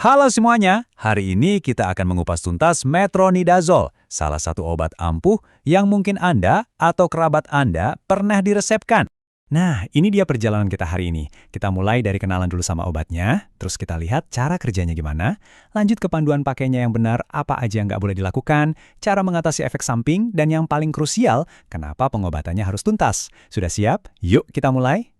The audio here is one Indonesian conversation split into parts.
Halo semuanya, hari ini kita akan mengupas tuntas metronidazole, salah satu obat ampuh yang mungkin Anda atau kerabat Anda pernah diresepkan. Nah, ini dia perjalanan kita hari ini. Kita mulai dari kenalan dulu sama obatnya, terus kita lihat cara kerjanya gimana, lanjut ke panduan pakainya yang benar, apa aja yang nggak boleh dilakukan, cara mengatasi efek samping, dan yang paling krusial, kenapa pengobatannya harus tuntas. Sudah siap? Yuk kita mulai.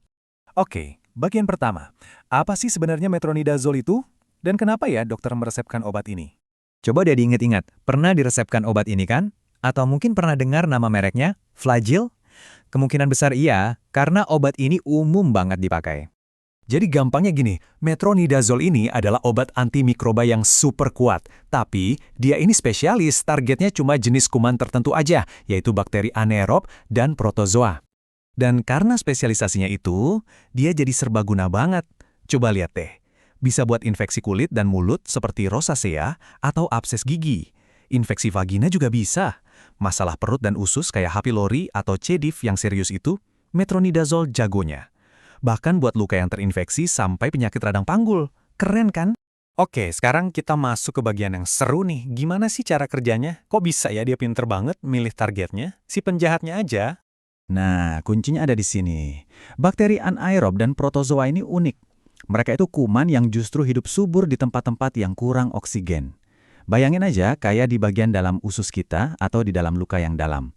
Oke, bagian pertama. Apa sih sebenarnya metronidazole itu? Dan kenapa ya dokter meresepkan obat ini? Coba deh diingat-ingat, pernah diresepkan obat ini kan? Atau mungkin pernah dengar nama mereknya, Flagyl? Kemungkinan besar iya, karena obat ini umum banget dipakai. Jadi gampangnya gini, metronidazole ini adalah obat antimikroba yang super kuat. Tapi dia ini spesialis, targetnya cuma jenis kuman tertentu aja, yaitu bakteri anaerob dan protozoa. Dan karena spesialisasinya itu, dia jadi serbaguna banget. Coba lihat deh. Bisa buat infeksi kulit dan mulut seperti rosacea atau abses gigi. Infeksi vagina juga bisa. Masalah perut dan usus kayak H. pylori atau C. diff yang serius itu, metronidazole jagonya. Bahkan buat luka yang terinfeksi sampai penyakit radang panggul. Keren kan? Oke, sekarang kita masuk ke bagian yang seru nih. Gimana sih cara kerjanya? Kok bisa ya dia pinter banget milih targetnya? Si penjahatnya aja. Nah, kuncinya ada di sini. Bakteri anaerob dan protozoa ini unik. Mereka itu kuman yang justru hidup subur di tempat-tempat yang kurang oksigen. Bayangin aja kayak di bagian dalam usus kita atau di dalam luka yang dalam.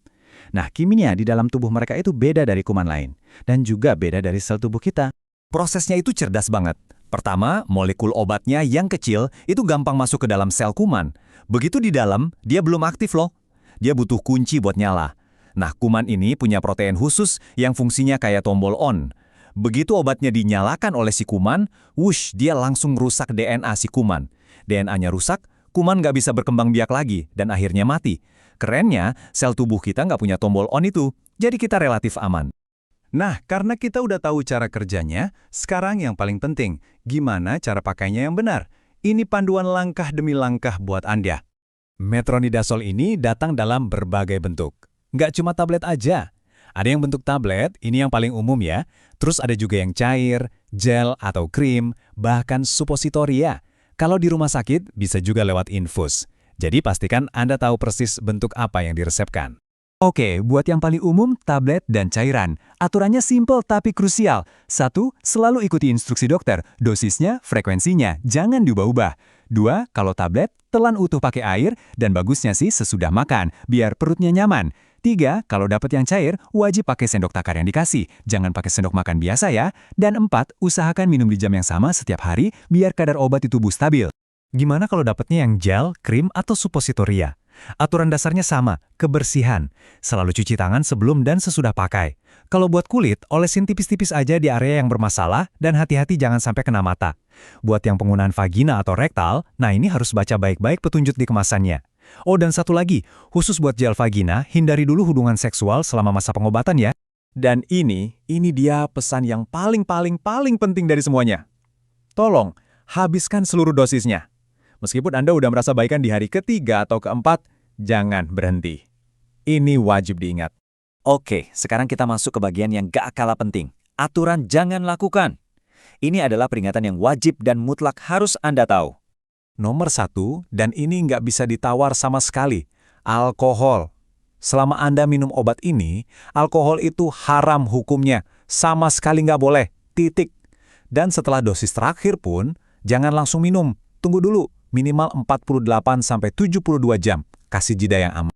Nah, kimia di dalam tubuh mereka itu beda dari kuman lain. Dan juga beda dari sel tubuh kita. Prosesnya itu cerdas banget. Pertama, molekul obatnya yang kecil itu gampang masuk ke dalam sel kuman. Begitu di dalam, dia belum aktif loh. Dia butuh kunci buat nyala. Nah, kuman ini punya protein khusus yang fungsinya kayak tombol on. Begitu obatnya dinyalakan oleh si kuman, wush, dia langsung rusak DNA si kuman. DNA-nya rusak, kuman nggak bisa berkembang biak lagi, dan akhirnya mati. Kerennya, sel tubuh kita nggak punya tombol on itu, jadi kita relatif aman. Nah, karena kita udah tahu cara kerjanya, sekarang yang paling penting, gimana cara pakainya yang benar? Ini panduan langkah demi langkah buat Anda. Metronidazole ini datang dalam berbagai bentuk. Nggak cuma tablet aja. Ada yang bentuk tablet, ini yang paling umum ya. Terus ada juga yang cair, gel atau krim, bahkan supositoria. Kalau di rumah sakit, bisa juga lewat infus. Jadi pastikan Anda tahu persis bentuk apa yang diresepkan. Oke, buat yang paling umum, tablet dan cairan. Aturannya simple tapi krusial. 1. Selalu ikuti instruksi dokter. Dosisnya, frekuensinya, jangan diubah-ubah. 2. Kalau tablet, telan utuh pakai air, dan bagusnya sih sesudah makan, biar perutnya nyaman. 3. Kalau dapat yang cair, wajib pakai sendok takar yang dikasih. Jangan pakai sendok makan biasa ya. Dan 4. Usahakan minum di jam yang sama setiap hari, biar kadar obat di tubuh stabil. Gimana kalau dapatnya yang gel, krim, atau supositoria? Aturan dasarnya sama, kebersihan. Selalu cuci tangan sebelum dan sesudah pakai. Kalau buat kulit, olesin tipis-tipis aja di area yang bermasalah dan hati-hati jangan sampai kena mata. Buat yang penggunaan vagina atau rektal, nah ini harus baca baik-baik petunjuk di kemasannya. Oh, dan satu lagi, khusus buat gel vagina, hindari dulu hubungan seksual selama masa pengobatan ya. Dan ini dia pesan yang paling penting dari semuanya. Tolong, habiskan seluruh dosisnya. Meskipun Anda udah merasa baikan di hari ketiga atau keempat, jangan berhenti. Ini wajib diingat. Oke, sekarang kita masuk ke bagian yang gak kalah penting. Aturan jangan lakukan. Ini adalah peringatan yang wajib dan mutlak harus Anda tahu. Nomor 1, dan ini nggak bisa ditawar sama sekali, alkohol. Selama Anda minum obat ini, alkohol itu haram hukumnya. Sama sekali nggak boleh, titik. Dan setelah dosis terakhir pun, jangan langsung minum. Tunggu dulu, minimal 48-72 jam. Kasih jeda yang aman.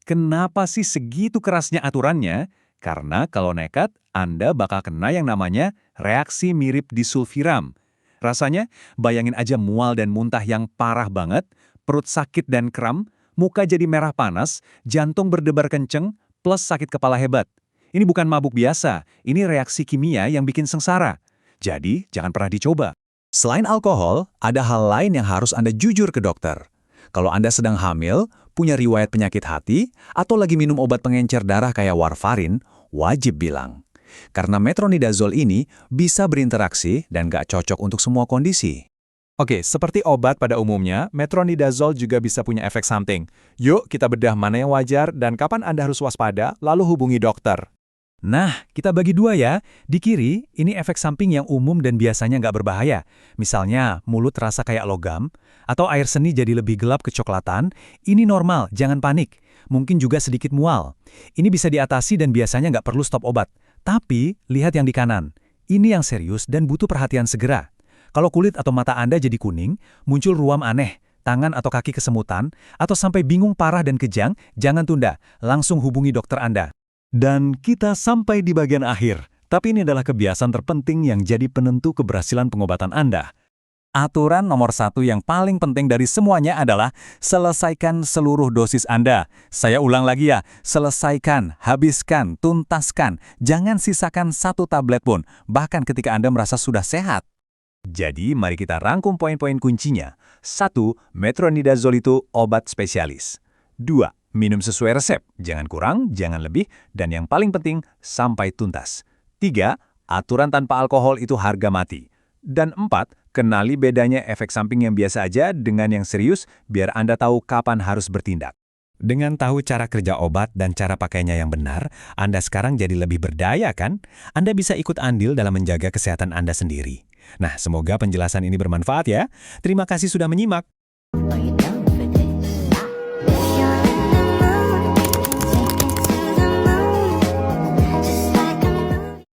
Kenapa sih segitu kerasnya aturannya? Karena kalau nekat, Anda bakal kena yang namanya reaksi mirip disulfiram. Rasanya, bayangin aja mual dan muntah yang parah banget, perut sakit dan kram, muka jadi merah panas, jantung berdebar kenceng, plus sakit kepala hebat. Ini bukan mabuk biasa, ini reaksi kimia yang bikin sengsara. Jadi, jangan pernah dicoba. Selain alkohol, ada hal lain yang harus Anda jujur ke dokter. Kalau Anda sedang hamil, punya riwayat penyakit hati, atau lagi minum obat pengencer darah kayak warfarin, wajib bilang. Karena metronidazole ini bisa berinteraksi dan gak cocok untuk semua kondisi. Oke, seperti obat pada umumnya, metronidazole juga bisa punya efek samping. Yuk kita bedah mana yang wajar dan kapan Anda harus waspada, lalu hubungi dokter. Nah, kita bagi dua ya. Di kiri, ini efek samping yang umum dan biasanya nggak berbahaya. Misalnya, mulut terasa kayak logam, atau air seni jadi lebih gelap kecoklatan. Ini normal, jangan panik. Mungkin juga sedikit mual. Ini bisa diatasi dan biasanya nggak perlu stop obat. Tapi, lihat yang di kanan. Ini yang serius dan butuh perhatian segera. Kalau kulit atau mata Anda jadi kuning, muncul ruam aneh, tangan atau kaki kesemutan, atau sampai bingung parah dan kejang, jangan tunda. Langsung hubungi dokter Anda. Dan kita sampai di bagian akhir. Tapi ini adalah kebiasaan terpenting yang jadi penentu keberhasilan pengobatan Anda. Aturan nomor 1 yang paling penting dari semuanya adalah selesaikan seluruh dosis Anda. Saya ulang lagi ya, selesaikan, habiskan, tuntaskan. Jangan sisakan 1 tablet pun, bahkan ketika Anda merasa sudah sehat. Jadi, mari kita rangkum poin-poin kuncinya. 1. Metronidazole itu obat spesialis. 2. Minum sesuai resep, jangan kurang, jangan lebih, dan yang paling penting, sampai tuntas. 3. Aturan tanpa alkohol itu harga mati. Dan 4. Kenali bedanya efek samping yang biasa aja dengan yang serius, biar Anda tahu kapan harus bertindak. Dengan tahu cara kerja obat dan cara pakainya yang benar, Anda sekarang jadi lebih berdaya kan? Anda bisa ikut andil dalam menjaga kesehatan Anda sendiri. Nah, semoga penjelasan ini bermanfaat ya. Terima kasih sudah menyimak.